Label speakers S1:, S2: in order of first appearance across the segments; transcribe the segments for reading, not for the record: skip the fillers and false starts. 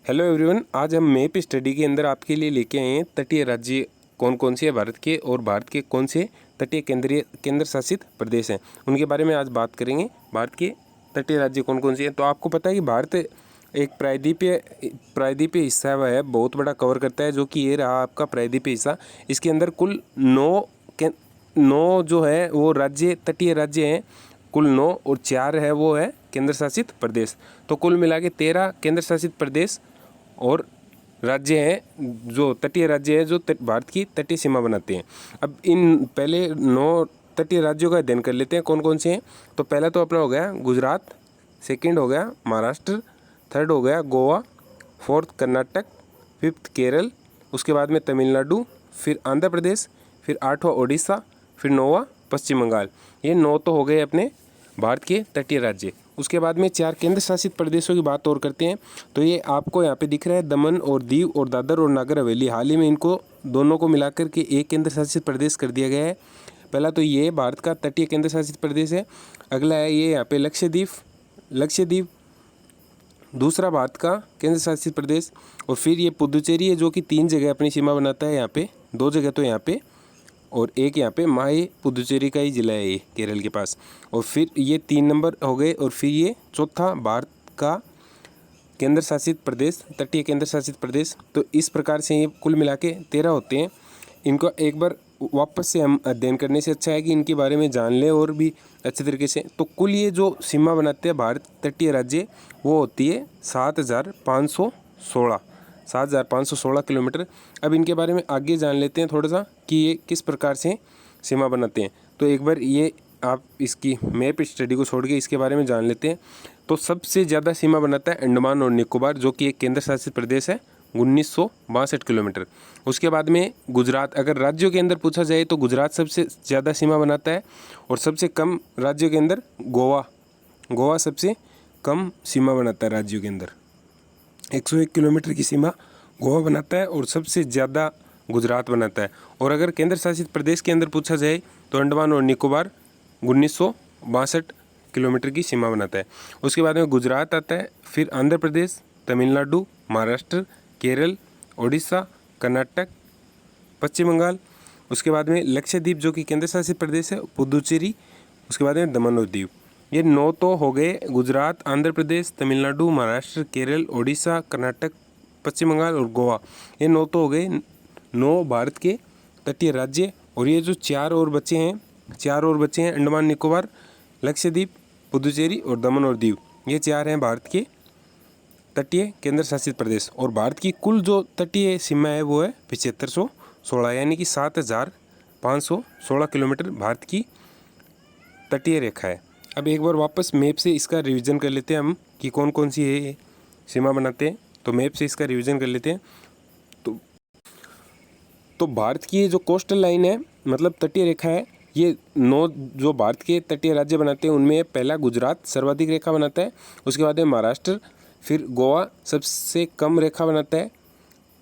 S1: Hello everyone, आज हम map study के अंदर आपके लिए लेके आए हैं तटीय राज्य कौन कौन से हैं भारत के, और भारत के कौन से तटीय केंद्र शासित प्रदेश हैं उनके बारे में आज बात करेंगे। भारत के तटीय राज्य कौन कौन से हैं। तो आपको पता है कि भारत एक प्रायद्वीपीय हिस्सा है, बहुत बड़ा कवर करता है, जो कि ये रहा आपका प्रायद्वीपीय हिस्सा। इसके अंदर कुल 9 जो है वो तटीय राज्य हैं, कुल 9, और 4 है वो है केंद्र शासित प्रदेश। तो कुल मिला के 13 केंद्र शासित प्रदेश और राज्य हैं, जो तटीय राज्य है, जो भारत की तटीय सीमा बनाते हैं। अब इन पहले 9 तटीय राज्यों का अध्ययन कर लेते हैं कौन कौन से हैं। तो पहला तो अपना हो गया गुजरात, सेकंड हो गया महाराष्ट्र, थर्ड हो गया गोवा, फोर्थ कर्नाटक, फिफ्थ केरल, उसके बाद में तमिलनाडु, फिर आंध्र प्रदेश, फिर 8वां उड़ीसा, फिर 9वां पश्चिम बंगाल। ये 9 तो हो गए अपने भारत के तटीय राज्य। उसके बाद में 4 केंद्र शासित प्रदेशों की बात और करते हैं। तो ये आपको यहाँ पे दिख रहा है दमन और दीव और दादर और नागर हवेली। हाल ही में इनको दोनों को मिलाकर के एक केंद्र शासित प्रदेश कर दिया गया है। पहला तो ये भारत का तटीय केंद्र शासित प्रदेश है। अगला है ये यहाँ पे लक्षद्वीप दूसरा भारत का केंद्र शासित प्रदेश। और फिर ये पुदुचेरी है, जो कि 3 जगह अपनी सीमा बनाता है। यहाँ पे 2 जगह तो यहाँ पे, और एक यहाँ पे माहे पुदुचेरी का ही जिला है ये केरल के पास। और फिर ये 3 नंबर हो गए। और फिर ये चौथा भारत का केंद्र शासित प्रदेश, तटीय केंद्र शासित प्रदेश। तो इस प्रकार से ये कुल मिला के 13 होते हैं। इनको एक बार वापस से हम अध्ययन करने से अच्छा है कि इनके बारे में जान लें और भी अच्छे तरीके से। तो कुल ये जो सीमा बनाते हैं भारत तटीय राज्य, वो होती है 7,516 किलोमीटर। अब इनके बारे में आगे जान लेते हैं थोड़ा सा कि ये किस प्रकार से सीमा बनाते हैं। तो एक बार ये आप इसकी मैप स्टडी को छोड़ के इसके बारे में जान लेते हैं। तो सबसे ज़्यादा सीमा बनाता है अंडमान और निकोबार, जो कि एक केंद्र शासित प्रदेश है, 1962 किलोमीटर। उसके बाद में गुजरात, अगर राज्यों के अंदर पूछा जाए तो गुजरात सबसे ज़्यादा सीमा बनाता है। और सबसे कम राज्यों के अंदर गोवा सबसे कम सीमा बनाता है राज्यों के अंदर। 101 किलोमीटर की सीमा गोवा बनाता है और सबसे ज़्यादा गुजरात बनाता है। और अगर केंद्र शासित प्रदेश के अंदर पूछा जाए तो अंडमान और निकोबार 1962 किलोमीटर की सीमा बनाता है। उसके बाद में गुजरात आता है, फिर आंध्र प्रदेश, तमिलनाडु, महाराष्ट्र, केरल, उड़ीसा, कर्नाटक, पश्चिम बंगाल। उसके बाद में लक्षद्वीप, जो कि केंद्र शासित प्रदेश है, पुदुचेरी। उसके बाद में दमन और दीव। ये 9 तो हो गए गुजरात, आंध्र प्रदेश, तमिलनाडु, महाराष्ट्र, केरल, उड़ीसा, कर्नाटक, पश्चिम बंगाल और गोवा। ये 9 तो हो गए 9 भारत के तटीय राज्य। और ये जो 4 और बचे हैं अंडमान निकोबार, लक्षद्वीप, पुदुचेरी और दमन और दीव। ये 4 हैं भारत के तटीय केंद्र शासित प्रदेश। और भारत की कुल जो तटीय सीमा है वो है 7516, यानी कि 7516 किलोमीटर भारत की तटीय रेखा है। अब एक बार वापस मैप से इसका रिवीजन कर लेते हैं हम कि कौन कौन सी है सीमा बनाते हैं। तो मैप से इसका रिवीजन कर लेते हैं। तो भारत की ये जो कोस्टल लाइन है, मतलब तटीय रेखा है, ये 9 जो भारत के तटीय राज्य बनाते हैं उनमें पहला गुजरात सर्वाधिक रेखा बनाता है। उसके बाद में महाराष्ट्र, फिर गोवा सबसे कम रेखा बनाता है,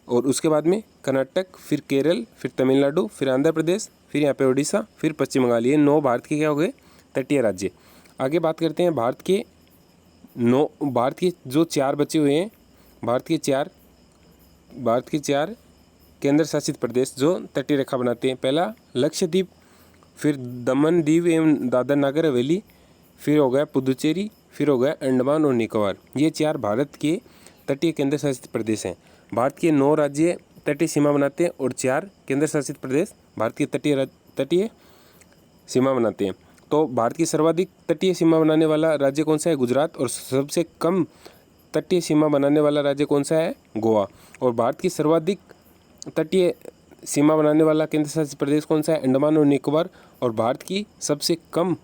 S1: और उसके बाद में कर्नाटक, फिर केरल, फिर तमिलनाडु, फिर आंध्र प्रदेश, फिर यहाँ पे उड़ीसा, फिर पश्चिम बंगाल। ये 9 भारत के क्या हो गए तटीय राज्य। आगे बात करते हैं भारत के जो 4 बचे हुए हैं, भारत के 4 केंद्र शासित प्रदेश जो तटीय रेखा बनाते हैं। पहला लक्षद्वीप, फिर दमन दीव एवं दादर नागर हवेली, फिर हो गया पुदुचेरी, फिर हो गया अंडमान और निकोबार। ये 4 भारत के तटीय केंद्र शासित प्रदेश हैं। भारत के 9 राज्य तटीय सीमा बनाते हैं और 4 केंद्र शासित प्रदेश भारत की तटीय सीमा बनाते हैं। तो भारत की सर्वाधिक तटीय सीमा बनाने वाला राज्य कौन सा है? गुजरात। और सबसे कम तटीय सीमा बनाने वाला राज्य कौन सा है? गोवा। और भारत की सर्वाधिक तटीय सीमा बनाने वाला केंद्र शासित प्रदेश कौन सा है? अंडमान और निकोबार। और भारत की सबसे कम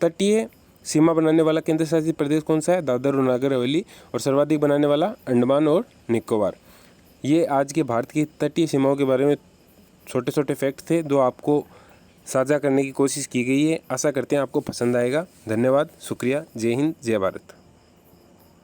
S1: तटीय सीमा बनाने वाला केंद्र शासित प्रदेश कौन सा है? दादर और नागर हवेली। और सर्वाधिक बनाने वाला अंडमान और निकोबार। ये आज के भारत की तटीय सीमाओं के बारे में छोटे छोटे फैक्ट थे जो आपको साझा करने की कोशिश की गई है। आशा करते हैं आपको पसंद आएगा। धन्यवाद, शुक्रिया, जय हिंद, जय भारत।